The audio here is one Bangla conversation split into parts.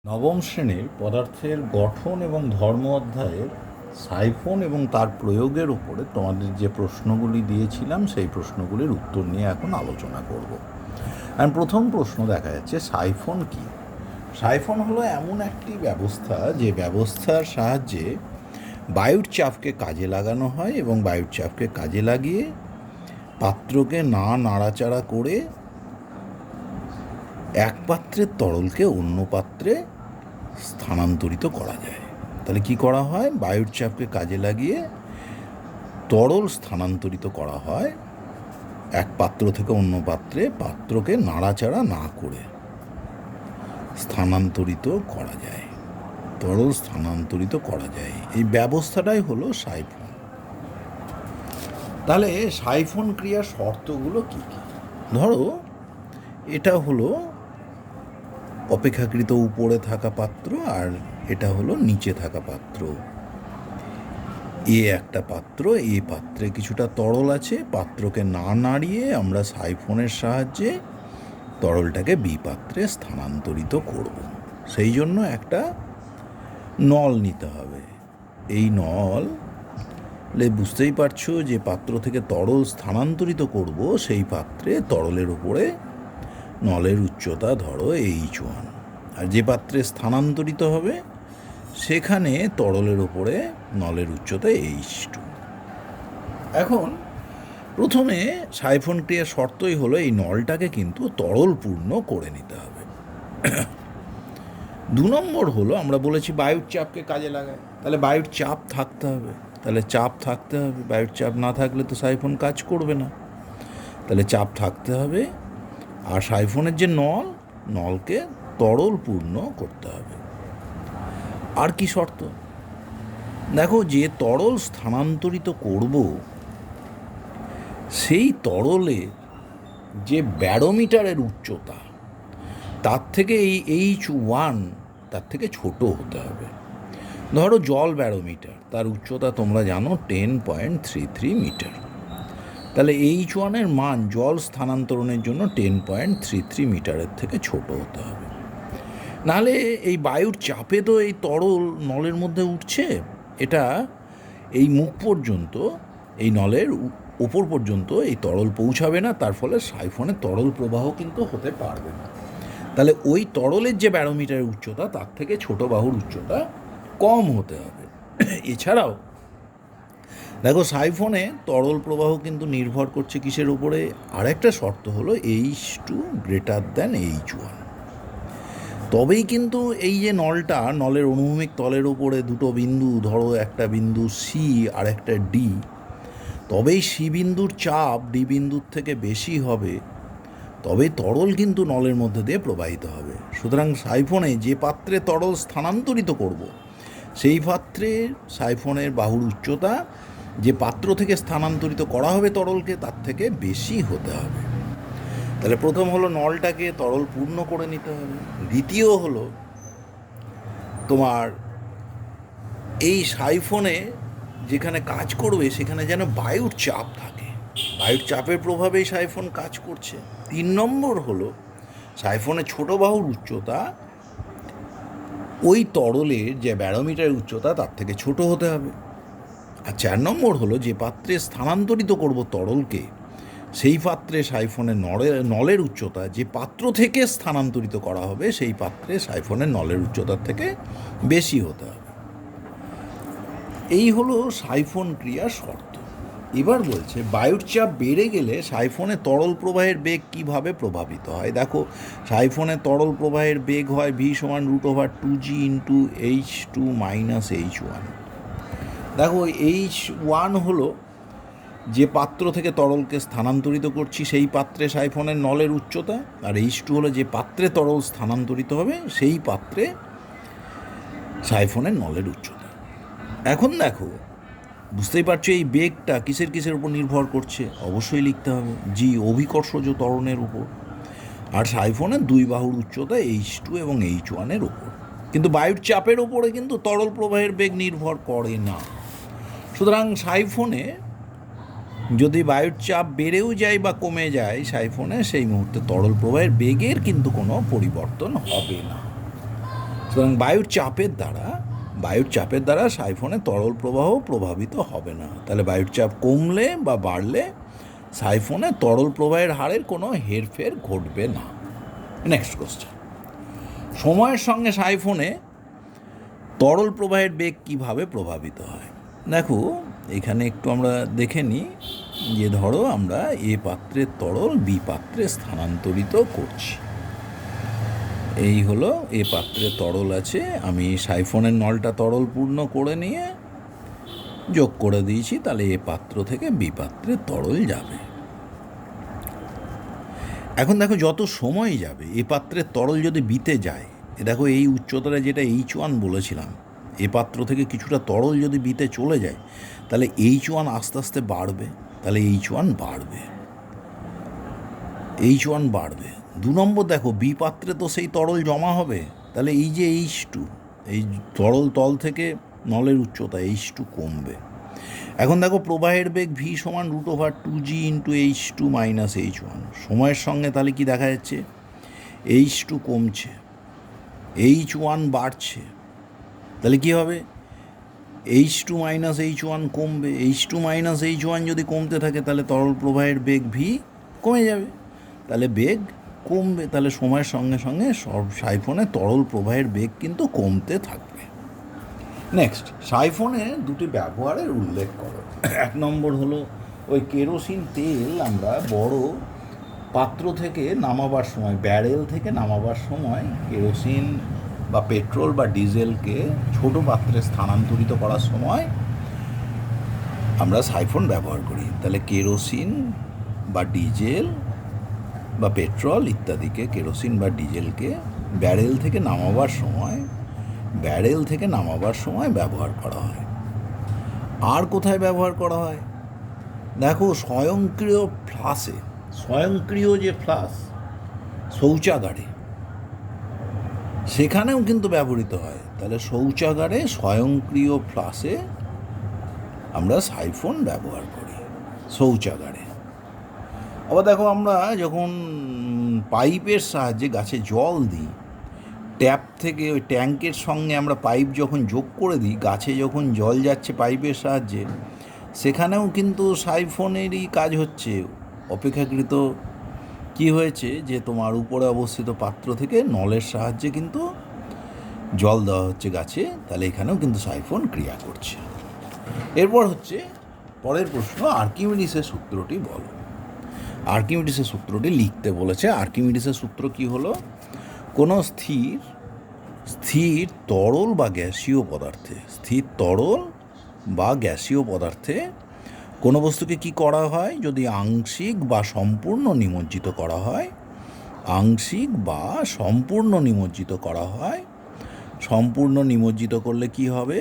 নবম শ্রেণীর পদার্থের গঠন এবং ধর্ম অধ্যায়ের সাইফন এবং তার প্রয়োগের উপরে তোমাদের যে প্রশ্নগুলি দিয়েছিলাম সেই প্রশ্নগুলির উত্তর নিয়ে এখন আলোচনা করব। আর প্রথম প্রশ্ন দেখা যাচ্ছে, সাইফন কি? সাইফন হলো এমন একটি ব্যবস্থা যে ব্যবস্থার সাহায্যে বায়ুর চাপকে কাজে লাগানো হয় এবং বায়ুর চাপকে কাজে লাগিয়ে পাত্রকে না নাড়াচাড়া করে এক পাত্রের তরলকে অন্য পাত্রে স্থানান্তরিত করা যায়। তাহলে কি করা হয়? বায়ুর চাপকে কাজে লাগিয়ে তরল স্থানান্তরিত করা হয় এক পাত্র থেকে অন্য পাত্রে, পাত্রকে নাড়াচাড়া না করে স্থানান্তরিত করা যায়, তরল স্থানান্তরিত করা যায়। এই ব্যবস্থাটাই হলো সাইফন। তাহলে সাইফন ক্রিয়ার শর্তগুলো কী কী? ধরো এটা হলো অপেক্ষাকৃত উপরে থাকা পাত্র আর এটা হলো নিচে থাকা পাত্র। একটা পাত্র, পাত্রে কিছুটা তরল আছে, পাত্রকে না নাড়িয়ে আমরা সাইফনের সাহায্যে তরলটাকে বি পাত্রে স্থানান্তরিত করব। সেই জন্য একটা নল নিতে হবে। এই নল বুঝতেই পারছো যে পাত্র থেকে তরল স্থানান্তরিত করব, সেই পাত্রে তরলের উপরে নলের উচ্চতা ধরো H1, আর যে পাত্রে স্থানান্তরিত হবে সেখানে তরলের ওপরে নলের উচ্চতা H2। এখন প্রথমে সাইফন ক্রিয়ার শর্তই হলো এই নলটাকে কিন্তু তরলপূর্ণ করে নিতে হবে। 2 নম্বর হলো, আমরা বলেছি বায়ুর চাপকে কাজে লাগায়, তাহলে বায়ুর চাপ থাকতে হবে। তাহলে চাপ থাকতে হবে, বায়ুর চাপ না থাকলে তো সাইফন কাজ করবে না। তাহলে চাপ থাকতে হবে, আর সাইফনের যে নলকে তরলপূর্ণ করতে হবে। আর কি শর্ত? দেখো, যে তরল স্থানান্তরিত করব সেই তরলে যে ব্যারোমিটারের উচ্চতা তার থেকে এই H1 তার থেকে ছোট হতে হবে। ধরো জল ব্যারোমিটার, তার উচ্চতা তোমরা জানো 10.33 মিটার। তাহলে H1-এর মান জল স্থানান্তরণের জন্য 10.33 মিটারের থেকে ছোট হতে হবে। নাহলে এই বায়ুর চাপে তো এই তরল নলের মধ্যে উঠছে, এটা এই মুখ পর্যন্ত, এই নলের ওপর পর্যন্ত এই তরল পৌঁছাবে না, তার ফলে সাইফনে তরল প্রবাহ কিন্তু হতে পারবে না। তাহলে ওই তরলের যে ব্যারোমিটারের উচ্চতা তার থেকে ছোট বাহুর উচ্চতা কম হতে হবে। এছাড়াও দেখো, সাইফনে তরল প্রবাহ কিন্তু নির্ভর করছে কিসের উপরে? আরেকটা শর্ত হলো H2 গ্রেটার দ্যান H1। তবেই কিন্তু এই যে নলের অনুভূমিক তলের ওপরে দুটো বিন্দু, ধরো একটা বিন্দু সি আর একটা ডি, তবেই সি বিন্দুর চাপ ডি বিন্দুর থেকে বেশি হবে, তবে তরল কিন্তু নলের মধ্যে দিয়ে প্রবাহিত হবে। সুতরাং সাইফনে যে পাত্রে তরল স্থানান্তরিত করব সেই পাত্রে সাইফনের বাহুর উচ্চতা যে পাত্র থেকে স্থানান্তরিত করা হবে তরলকে তার থেকে বেশি হতে হবে। তাহলে প্রথম হলো নলটাকে তরল পূর্ণ করে নিতে হবে। দ্বিতীয় হলো তোমার এই সাইফনে যেখানে কাজ করবে সেখানে যেন বায়ুর চাপ থাকে, বায়ুর চাপের প্রভাবেই সাইফন কাজ করছে। 3 নম্বর হলো সাইফনের ছোট বাহুর উচ্চতা ওই তরলের যে ব্যারোমিটারের উচ্চতা তার থেকে ছোট হতে হবে। আর 4 নম্বর হলো যে পাত্রে স্থানান্তরিত করব তরলকে, সেই পাত্রে সাইফনের নলের উচ্চতা যে পাত্র থেকে স্থানান্তরিত করা হবে সেই পাত্রে সাইফনের নলের উচ্চতার থেকে বেশি হতে হবে। এই হলো সাইফন ক্রিয়ার শর্ত। এবার বলছে বায়ুর চাপ বেড়ে গেলে সাইফনে তরল প্রবাহের বেগ কিভাবে প্রভাবিত হয়। দেখো, সাইফনে তরল প্রবাহের বেগ হয় v = √2g × H2 - H1। দেখো, H1 হলো যে পাত্র থেকে তরলকে স্থানান্তরিত করছি সেই পাত্রে সাইফনের নলের উচ্চতা, আর H2 হলো যে পাত্রে তরল স্থানান্তরিত হবে সেই পাত্রে সাইফনের নলের উচ্চতা। এখন দেখো, বুঝতেই পারছো এই বেগটা কিসের উপর নির্ভর করছে? অবশ্যই লিখতে হবে জি, অভিকর্ষজ ত্বরণের উপর, আর সাইফনের 2 বাহুর উচ্চতা H2 এবং H1-এর উপর। কিন্তু বায়ুর চাপের ওপরে কিন্তু তরল প্রবাহের বেগ নির্ভর করে না। সুতরাং সাইফনে যদি বায়ুর চাপ বেড়েও যায় বা কমে যায় সাইফনে, সেই মুহূর্তে তরল প্রবাহের বেগের কিন্তু কোনো পরিবর্তন হবে না। সুতরাং বায়ুর চাপের দ্বারা সাইফনের তরল প্রবাহ প্রভাবিত হবে না। তাহলে বায়ুর চাপ কমলে বা বাড়লে সাইফনে তরল প্রবাহের হারের কোনো হেরফের ঘটবে না। নেক্সট কোশ্চেন, সময়ের সঙ্গে সাইফনে তরল প্রবাহের বেগ কিভাবে প্রভাবিত হয়। দেখো এখানে একটু আমরা দেখে নিই যে ধরো আমরা এ পাত্রের তরল বি পাত্রে স্থানান্তরিত করছি। এই হলো এ পাত্রে তরল আছে, আমি সাইফনের নলটা তরল পূর্ণ করে নিয়ে যোগ করে দিয়েছি, তাহলে এ পাত্র থেকে বি পাত্রে তরল যাবে। এখন দেখো যত সময় যাবে এ পাত্রের তরল যদি বিতে যায়, দেখো এই উচ্চতাটা যেটা H1 বলেছিলাম, এ পাত্র থেকে কিছুটা তরল যদি বিতে চলে যায় তাহলে H1 আস্তে আস্তে বাড়বে, তাহলে H1 বাড়বে। 2 নম্বর দেখো বি পাত্রে তো সেই তরল জমা হবে, তাহলে এই যে H2, এই তরল তল থেকে নলের উচ্চতা H2 কমবে। এখন দেখো প্রবাহের বেগ v সমান √2g × H2 - H1। সময়ের সঙ্গে তাহলে কি দেখা যাচ্ছে, H2 কমছে, H1 বাড়ছে, তাহলে কী হবে, H2 - H1 কমবে। H2 - H1 যদি কমতে থাকে তাহলে তরল প্রবাহের বেগ v কমে যাবে, তাহলে বেগ কমবে, তাহলে সময়ের সঙ্গে সঙ্গে সব সাইফনে তরল প্রবাহের বেগ কিন্তু কমতে থাকবে। নেক্সট, সাইফনে দুটি ব্যবহারের উল্লেখ করো। 1 নম্বর হলো ওই কেরোসিন তেল আমরা বড় পাত্র থেকে নামাবার সময়, ব্যারেল থেকে নামাবার সময় কেরোসিন বা পেট্রোল বা ডিজেলকে ছোট পাত্রে স্থানান্তরিত করার সময় আমরা সাইফন ব্যবহার করি। তাহলে কেরোসিন বা ডিজেল বা পেট্রোল ইত্যাদিকে, কেরোসিন বা ডিজেলকে ব্যারেল থেকে নামাবার সময় ব্যবহার করা হয়। আর কোথায় ব্যবহার করা হয়, দেখো স্বয়ংক্রিয় যে ফ্লাস শৌচাগারে, সেখানেও কিন্তু ব্যবহৃত হয়। তাহলে শৌচাগারে স্বয়ংক্রিয় ফ্লাসে আমরা সাইফন ব্যবহার করি, শৌচাগারে। আবার দেখো আমরা যখন পাইপের সাহায্যে গাছে জল দিই, ট্যাপ থেকে ওই ট্যাঙ্কের সঙ্গে আমরা পাইপ যখন যোগ করে দিই, গাছে যখন জল যাচ্ছে পাইপের সাহায্যে, সেখানেও কিন্তু সাইফনেরই কাজ হচ্ছে। অপেক্ষাকৃত কি হয়েছে যে তোমার উপরে অবস্থিত পাত্র থেকে নলের সাহায্যে কিন্তু জল দেওয়া হচ্ছে গাছে, তাহলে এখানেও কিন্তু সাইফন ক্রিয়া করছে। এরপর হচ্ছে পরের প্রশ্ন, আর্কিমিডিসের সূত্রটি বলো। আর্কিমিডিসের সূত্রটি লিখতে বলেছে। আর্কিমিডিসের সূত্র কি হলো, কোনো স্থির তরল বা গ্যাসীয় পদার্থে কোনো বস্তুকে কি করা হয়, যদি আংশিক বা সম্পূর্ণ নিমজ্জিত করা হয়, সম্পূর্ণ নিমজ্জিত করলে কি হবে,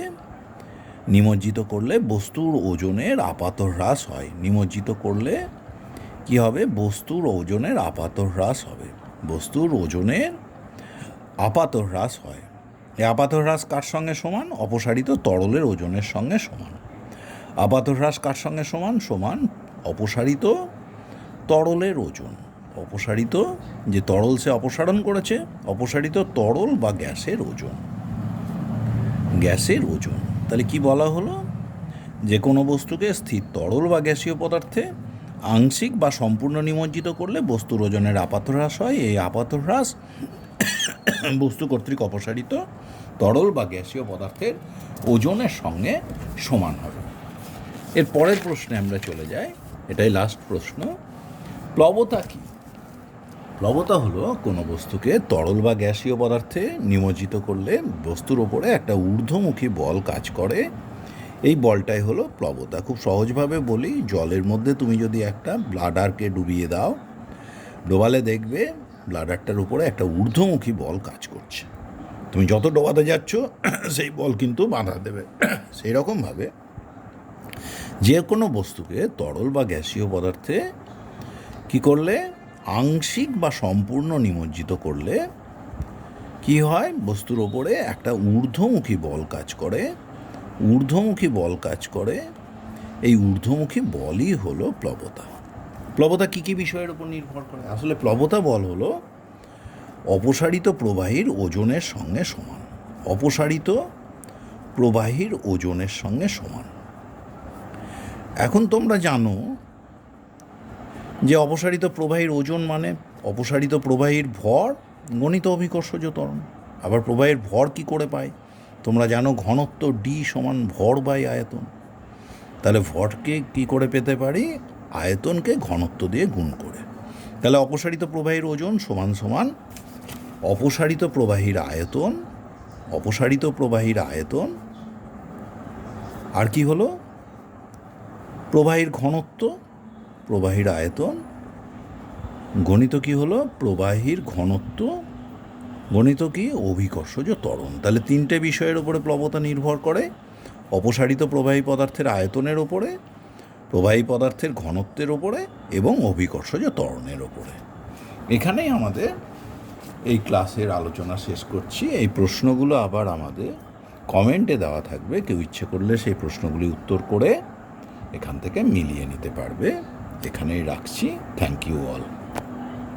নিমজ্জিত করলে বস্তুর ওজনের আপাত হ্রাস হয়। নিমজ্জিত করলে কি হবে, বস্তুর ওজনের আপাত হ্রাস হবে, এই আপাত হ্রাস কার সঙ্গে সমান, অপসারিত তরলের ওজনের সঙ্গে সমান। আপাত হ্রাস কার সঙ্গে সমান, অপসারিত তরলের ওজন, অপসারিত যে তরল সে অপসারণ করেছে, অপসারিত তরল বা গ্যাসের ওজন। তাহলে কি বলা হলো, যে কোনো বস্তুকে স্থির তরল বা গ্যাসীয় পদার্থে আংশিক বা সম্পূর্ণ নিমজ্জিত করলে বস্তুর ওজনের আপাত হ্রাস হয়। এই আপাত হ্রাস বস্তু কর্তৃক অপসারিত তরল বা গ্যাসীয় পদার্থের ওজনের সঙ্গে সমান হবে। এর পরের প্রশ্নে আমরা চলে যাই, এটাই লাস্ট প্রশ্ন। প্লবতা কি? প্লবতা হলো কোনো বস্তুকে তরল বা গ্যাসীয় পদার্থে নিমজ্জিত করলে বস্তুর ওপরে একটা ঊর্ধ্বমুখী বল কাজ করে, এই বলটাই হলো প্লবতা। খুব সহজভাবে বলি, জলের মধ্যে তুমি যদি একটা ব্লাডারকে ডুবিয়ে দাও, ডোবালে দেখবে ব্লাডারটার উপরে একটা ঊর্ধ্বমুখী বল কাজ করছে। তুমি যত ডোবাতে যাচ্ছ সেই বল কিন্তু বাধা দেবে। সেই রকমভাবে যে কোনো বস্তুকে তরল বা গ্যাসীয় পদার্থে কি করলে, আংশিক বা সম্পূর্ণ নিমজ্জিত করলে কি হয়, বস্তুর ওপরে একটা ঊর্ধ্বমুখী বল কাজ করে। এই ঊর্ধ্বমুখী বলই হলো প্লবতা। প্লবতা কী কী বিষয়ের উপর নির্ভর করে? আসলে প্লবতা বল হলো অপসারিত প্রবাহীর ওজনের সঙ্গে সমান। অপসারিত প্রবাহীর ওজনের সঙ্গে সমান। এখন তোমরা জানো যে অপসারিত প্রবাহীর ওজন মানে অপসারিত প্রবাহীর ভর গণিত অভিকর্ষজ ত্বরণ। আবার প্রবাহের ভর কি করে পায়? তোমরা জানো ঘনত্ব ডি সমান ভর বাই আয়তন। তাহলে ভরকে কি করে পেতে পারি? আয়তনকে ঘনত্ব দিয়ে গুণ করে। তাহলে অপসারিত প্রবাহীর ওজন সমান সমান অপসারিত প্রবাহীর আয়তন, অপসারিত প্রবাহীর আয়তন, আর কি হলো? প্রবাহীর ঘনত্ব, প্রবাহীর আয়তন, গণিত কি হলো? প্রবাহীর ঘনত্ব, গণিত কি? অভিকর্ষজ ত্বরণ। তাহলে তিনটে বিষয়ের উপরে প্লবতা নির্ভর করে: অপসারিত প্রবাহী পদার্থের আয়তনের ওপরে, প্রবাহী পদার্থের ঘনত্বের ওপরে এবং অভিকর্ষজ ত্বরণের ওপরে। এখানেই আমাদের এই ক্লাসের আলোচনা শেষ করছি। এই প্রশ্নগুলো আবার আমাদের কমেন্টে দেওয়া থাকবে, কেউ ইচ্ছে করলে সেই প্রশ্নগুলি উত্তর করে এখান থেকে মিলিয়ে নিতে পারবে। এখানেই রাখছি। Thank you all.